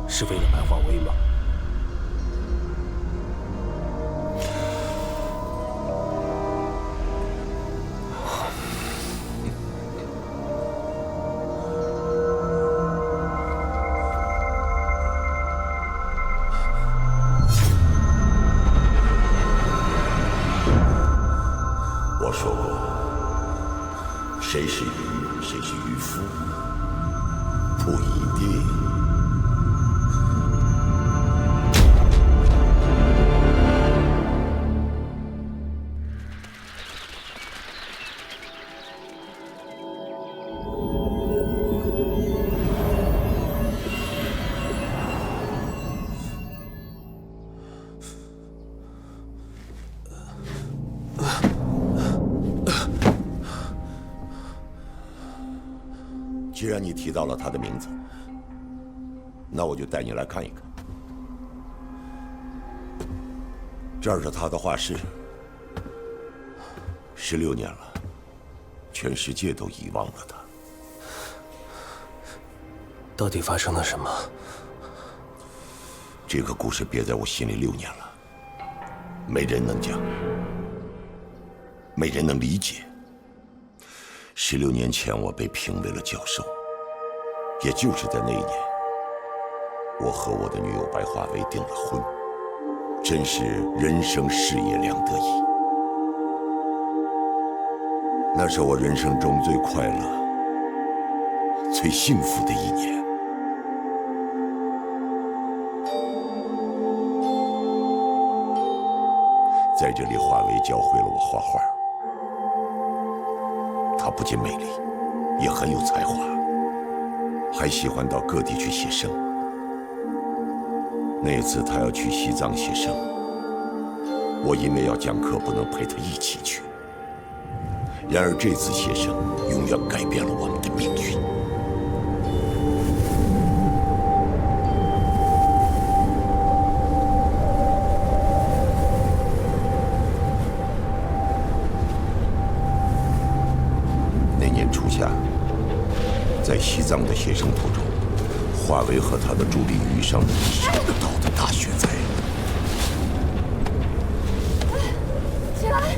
是为了买华为吗？我说过，谁是渔，谁是渔夫，不一定。既然你提到了他的名字，那我就带你来看一看。这儿是他的画室，16年了，全世界都遗忘了他。到底发生了什么？这个故事憋在我心里6年了，没人能讲，没人能理解。16年前，我被评为了教授，也就是在那一年，我和我的女友白华薇订了婚，真是人生事业两得意。那是我人生中最快乐、最幸福的一年。在这里，华薇教会了我画画。她不仅美丽，也很有才华，还喜欢到各地去写生。那次她要去西藏写生，我因为要讲课不能陪她一起去。然而这次写生永远改变了我们的命运。初夏，在西藏的写生途中，华为和他的助理遇上了意想不到的大雪灾。起来！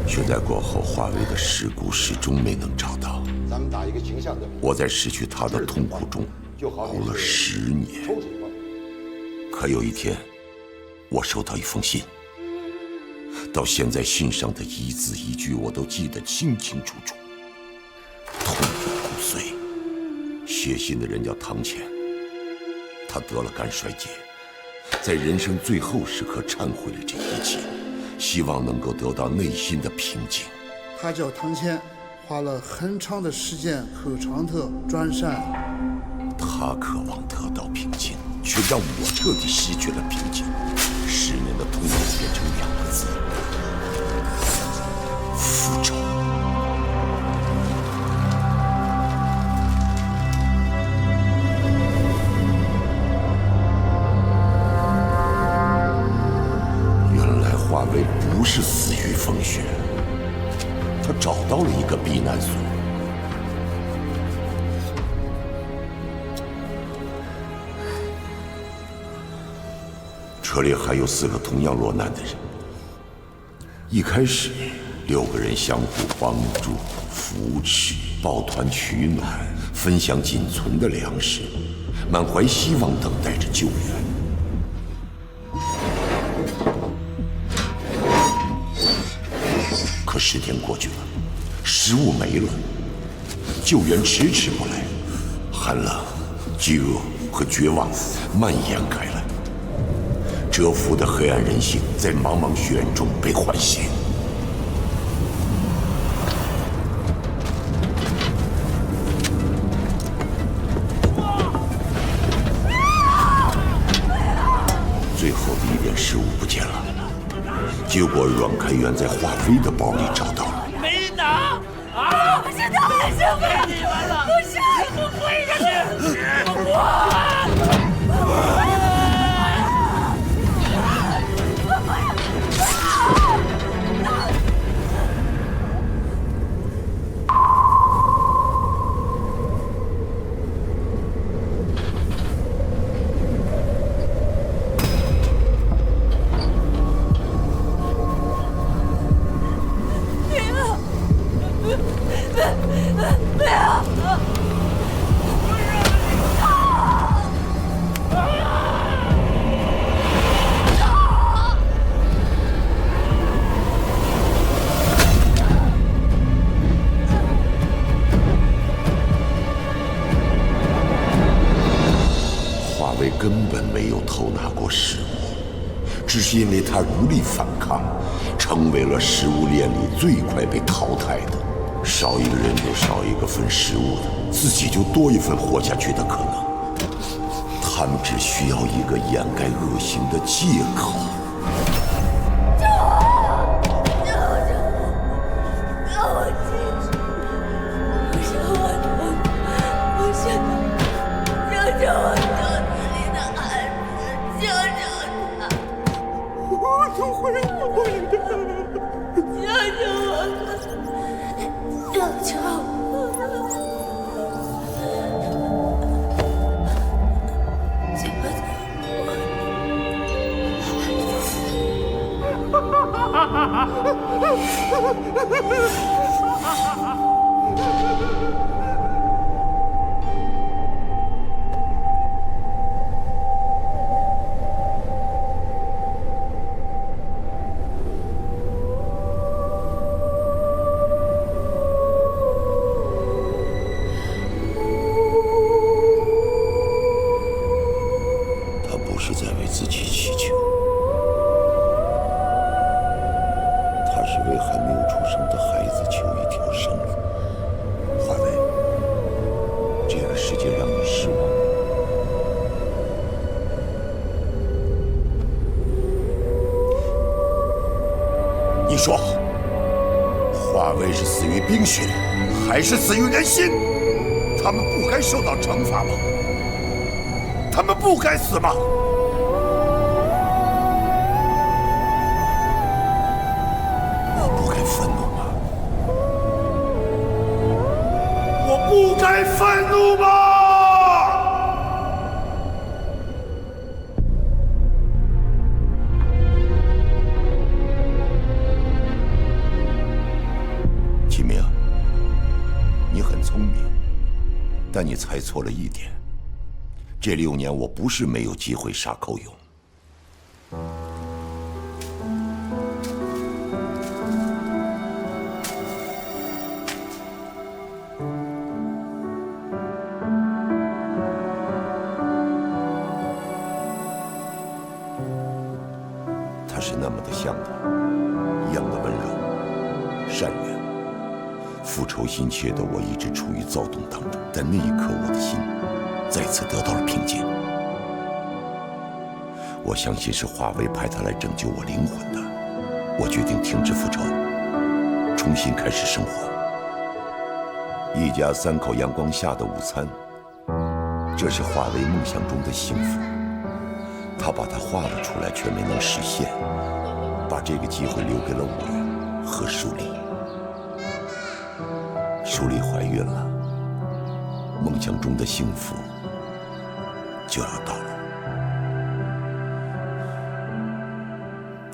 雪灾过后，华为的尸骨始终没能找到。咱们打一个形象的。我在失去他的痛苦中哭了10年。可有一天，我收到一封信，到现在信上的一字一句我都记得清清楚楚。痛入骨髓。写信的人叫唐乾，他得了肝衰竭，在人生最后时刻忏悔了这一切，希望能够得到内心的平静。他叫唐乾，花了很长的时间口长特转山。他渴望得到平静，却让我彻底失去了平静。10年的痛苦变成2个字：复仇。华为不是死于风雪，他找到了一个避难所。车里还有4个同样落难的人。一开始，6个人相互帮助、扶持、抱团取暖，分享仅存的粮食。满怀希望等待着救援。可10天过去了，食物没了，救援迟迟不来，寒冷、饥饿和绝望蔓延开来。蛰伏的黑暗人性在茫茫血染中被唤醒。最后的一点食物不见了，结果阮开元在华妃的包里找到了。没拿啊！不是他们的身份，你们了，不是，我跪下去，根本没有偷拿过食物，只是因为他无力反抗，成为了食物链里最快被淘汰的。少一个人就少一个分食物的，自己就多一份活下去的可能。他们只需要一个掩盖恶行的借口。是在为自己祈求，他是为还没有出生的孩子求一条生路。华为，这个世界让你失望了。你说，华为是死于冰雪，还是死于人心？他们不该受到惩罚吗？他们不该死吗？不该愤怒吗？启明，你很聪明，但你猜错了一点。这6年我不是没有机会杀寇勇。他是那么的像你，一样的温柔、善良。复仇心切的我一直处于躁动当中，但那一刻我的心再次得到了平静。我相信是华为派他来拯救我灵魂的。我决定停止复仇，重新开始生活。一家3口阳光下的午餐，这是华为梦想中的幸福。他把它画了出来，却没能实现，把这个机会留给了我和舒丽。舒丽怀孕了，梦想中的幸福就要到了。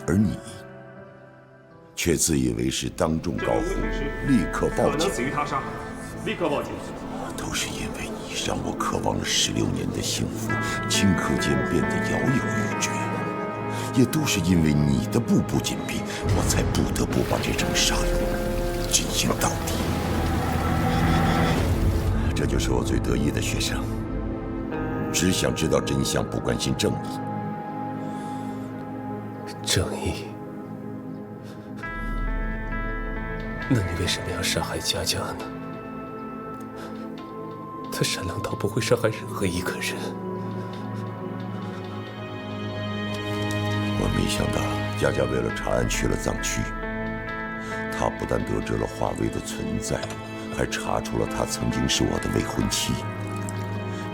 而你却自以为是当众高呼，立刻报警。可能死于他杀，立刻报警。都都是因为你让我渴望了16年的幸福，顷刻间变得摇摇欲坠。也都是因为你的步步紧逼，我才不得不把这场杀戮进行到底。这就是我最得意的学生，只想知道真相，不关心正义。正义？那你为什么要杀害佳佳呢？她善良到不会伤害任何一个人。我没想到佳佳为了查案去了藏区，她不但得知了华为的存在，还查出了她曾经是我的未婚妻。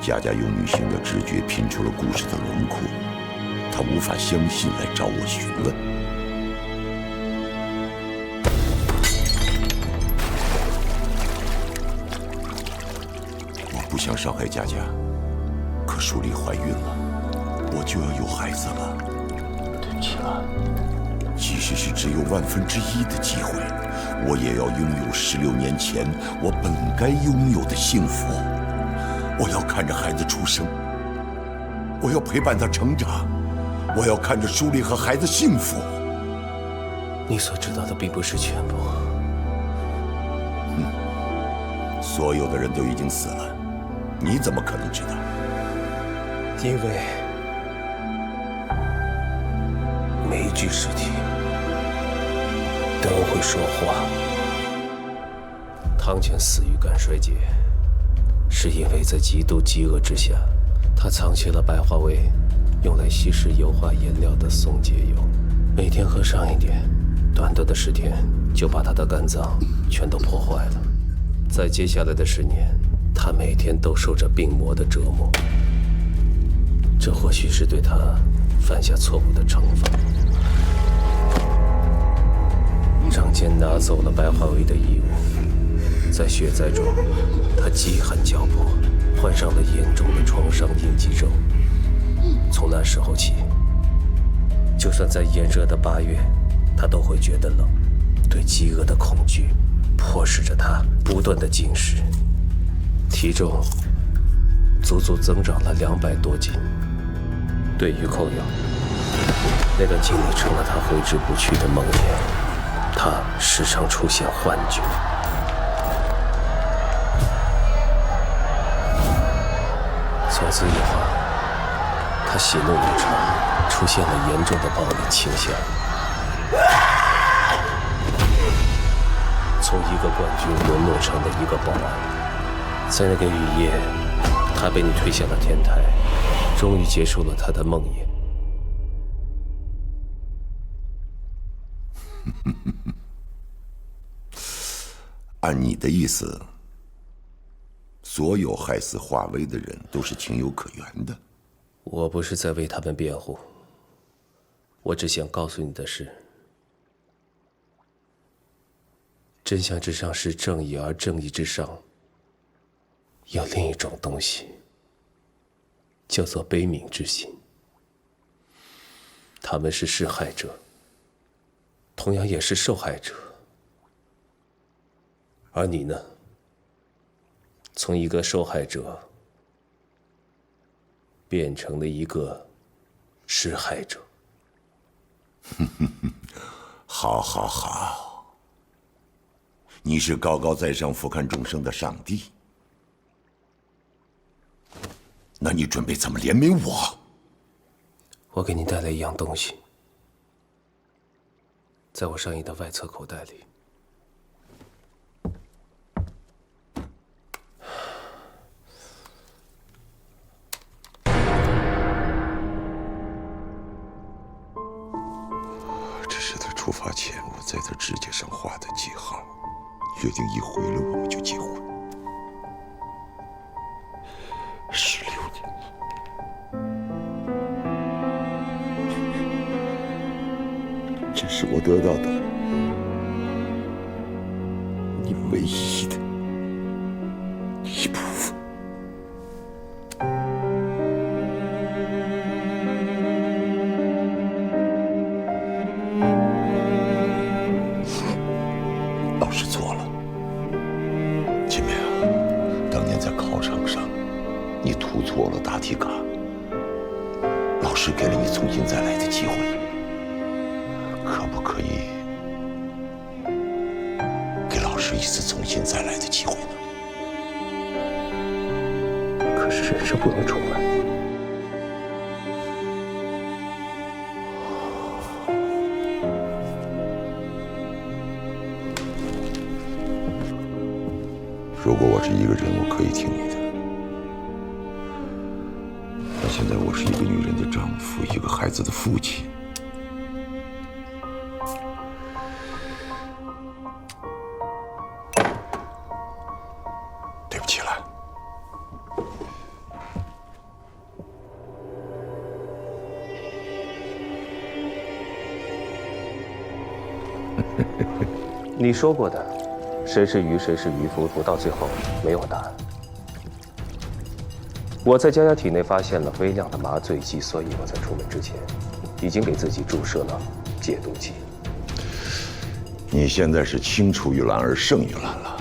佳佳用女性的直觉拼出了故事的轮廓，她无法相信，来找我询问。我不想伤害佳佳，可舒丽怀孕了，我就要有孩子了。对不起了。即使是只有1/1000的机会，我也要拥有16年前我本该拥有的幸福。我要看着孩子出生，我要陪伴他成长，我要看着舒丽和孩子幸福。你所知道的并不是全部。所有的人都已经死了，你怎么可能知道？因为每一具尸体都会说话。汤浅死于肝衰竭，是因为在极度饥饿之下，他藏起了白化为用来稀释油画颜料的松节油，每天喝上一点，短短的10天就把他的肝脏全都破坏了。在接下来的10年，他每天都受着病魔的折磨，这或许是对他犯下错误的惩罚。张坚拿走了白化为的衣物，在血灾中，他饥寒交迫，患上了严重的创伤应激症。从那时候起，就算在炎热的8月，他都会觉得冷。对饥饿的恐惧迫使着他不断的进食，体重足足增长了200多斤。对于寇友，那段经历成了他挥之不去的梦魇，他时常出现幻觉。从此以后，他喜怒无常，出现了严重的暴力倾向。从一个冠军沦落成了一个保安，在那个雨夜，他被你推下了天台，终于结束了他的梦魇。按你的意思，所有害死华为的人都是情有可原的。我不是在为他们辩护，我只想告诉你的是，真相之上是正义，而正义之上有另一种东西，叫做悲悯之心。他们是施害者，同样也是受害者。而你呢？从一个受害者变成了一个施害者。好，好，好！你是高高在上俯瞰众生的上帝，那你准备怎么怜悯我？我给你带来一样东西，在我上衣的外侧口袋里。这是他出发前我在他指甲上画的记号，约定一回来我们就结婚。16年。这是我得到的，你唯一的一部分。老师错了，前面啊，当年在考错了答题卡，老师给了你重新再来的机会，可不可以给老师一次重新再来的机会呢？可是人生不能重来。如果我是一个人，我可以听你的。但现在我是一个女人的丈夫，一个孩子的父亲。对不起了。你说过的。谁是鱼，谁是渔夫，不到最后没有答案。我在佳佳体内发现了微量的麻醉剂，所以我在出门之前已经给自己注射了解毒剂。你现在是青出于蓝而胜于蓝了。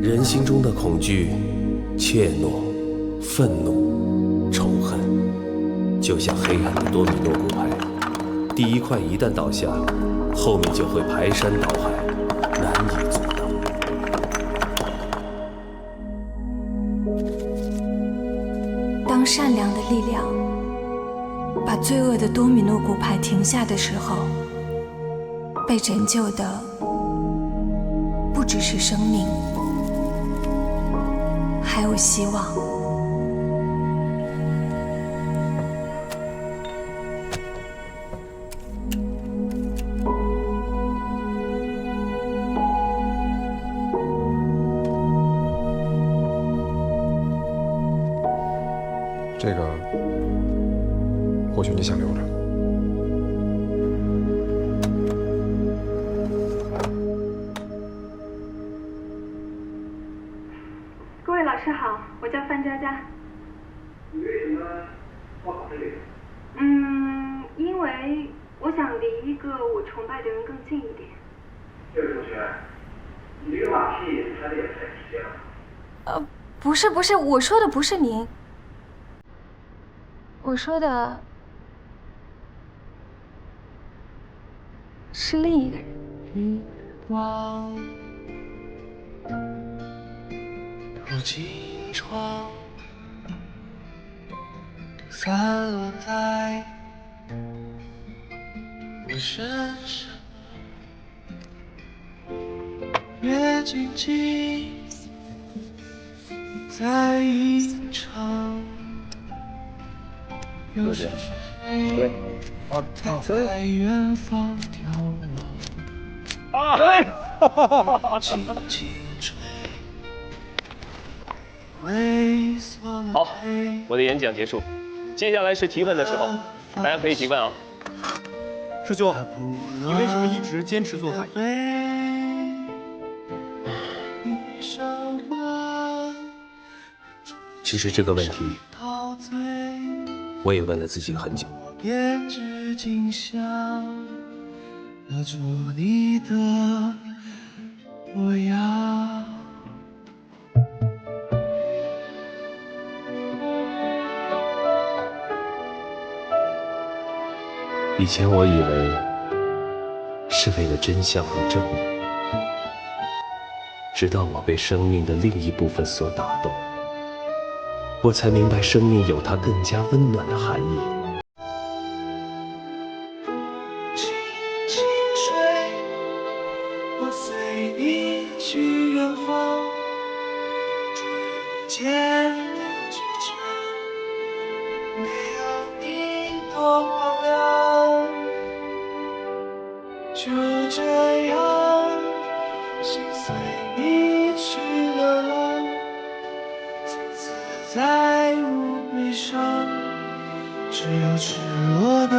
人心中的恐惧、怯懦、愤怒、仇恨，就像黑暗的多米诺骨牌，第一块一旦倒下，后面就会排山倒海，难以阻挡。当善良的力量把罪恶的多米诺骨牌停下的时候，被拯救的不只是生命，还有希望。这个，或许你想留着。各位老师好，我叫范佳佳。你为什么报考这里？因为我想离一个我崇拜的人更近一点。这位同学，你这个马屁拍的也太直接了。不是，我说的不是您。我说的是另一个人。透进窗，散落在我身上，越紧紧在吟唱。有谁在远方眺望？轻轻吹。好，我的演讲结束，接下来是提问的时候，大家可以提问啊。师兄，你为什么一直坚持做法医？其实这个问题，我也问了自己很久。胭脂镜像握住你的模样。以前我以为是为了真相和正义，直到我被生命的另一部分所打动，我才明白生命有它更加温暖的含义。我随你去远方，见你去程，没有你多荒凉。就这样，心随你去流浪，自在无悲伤，只有赤裸的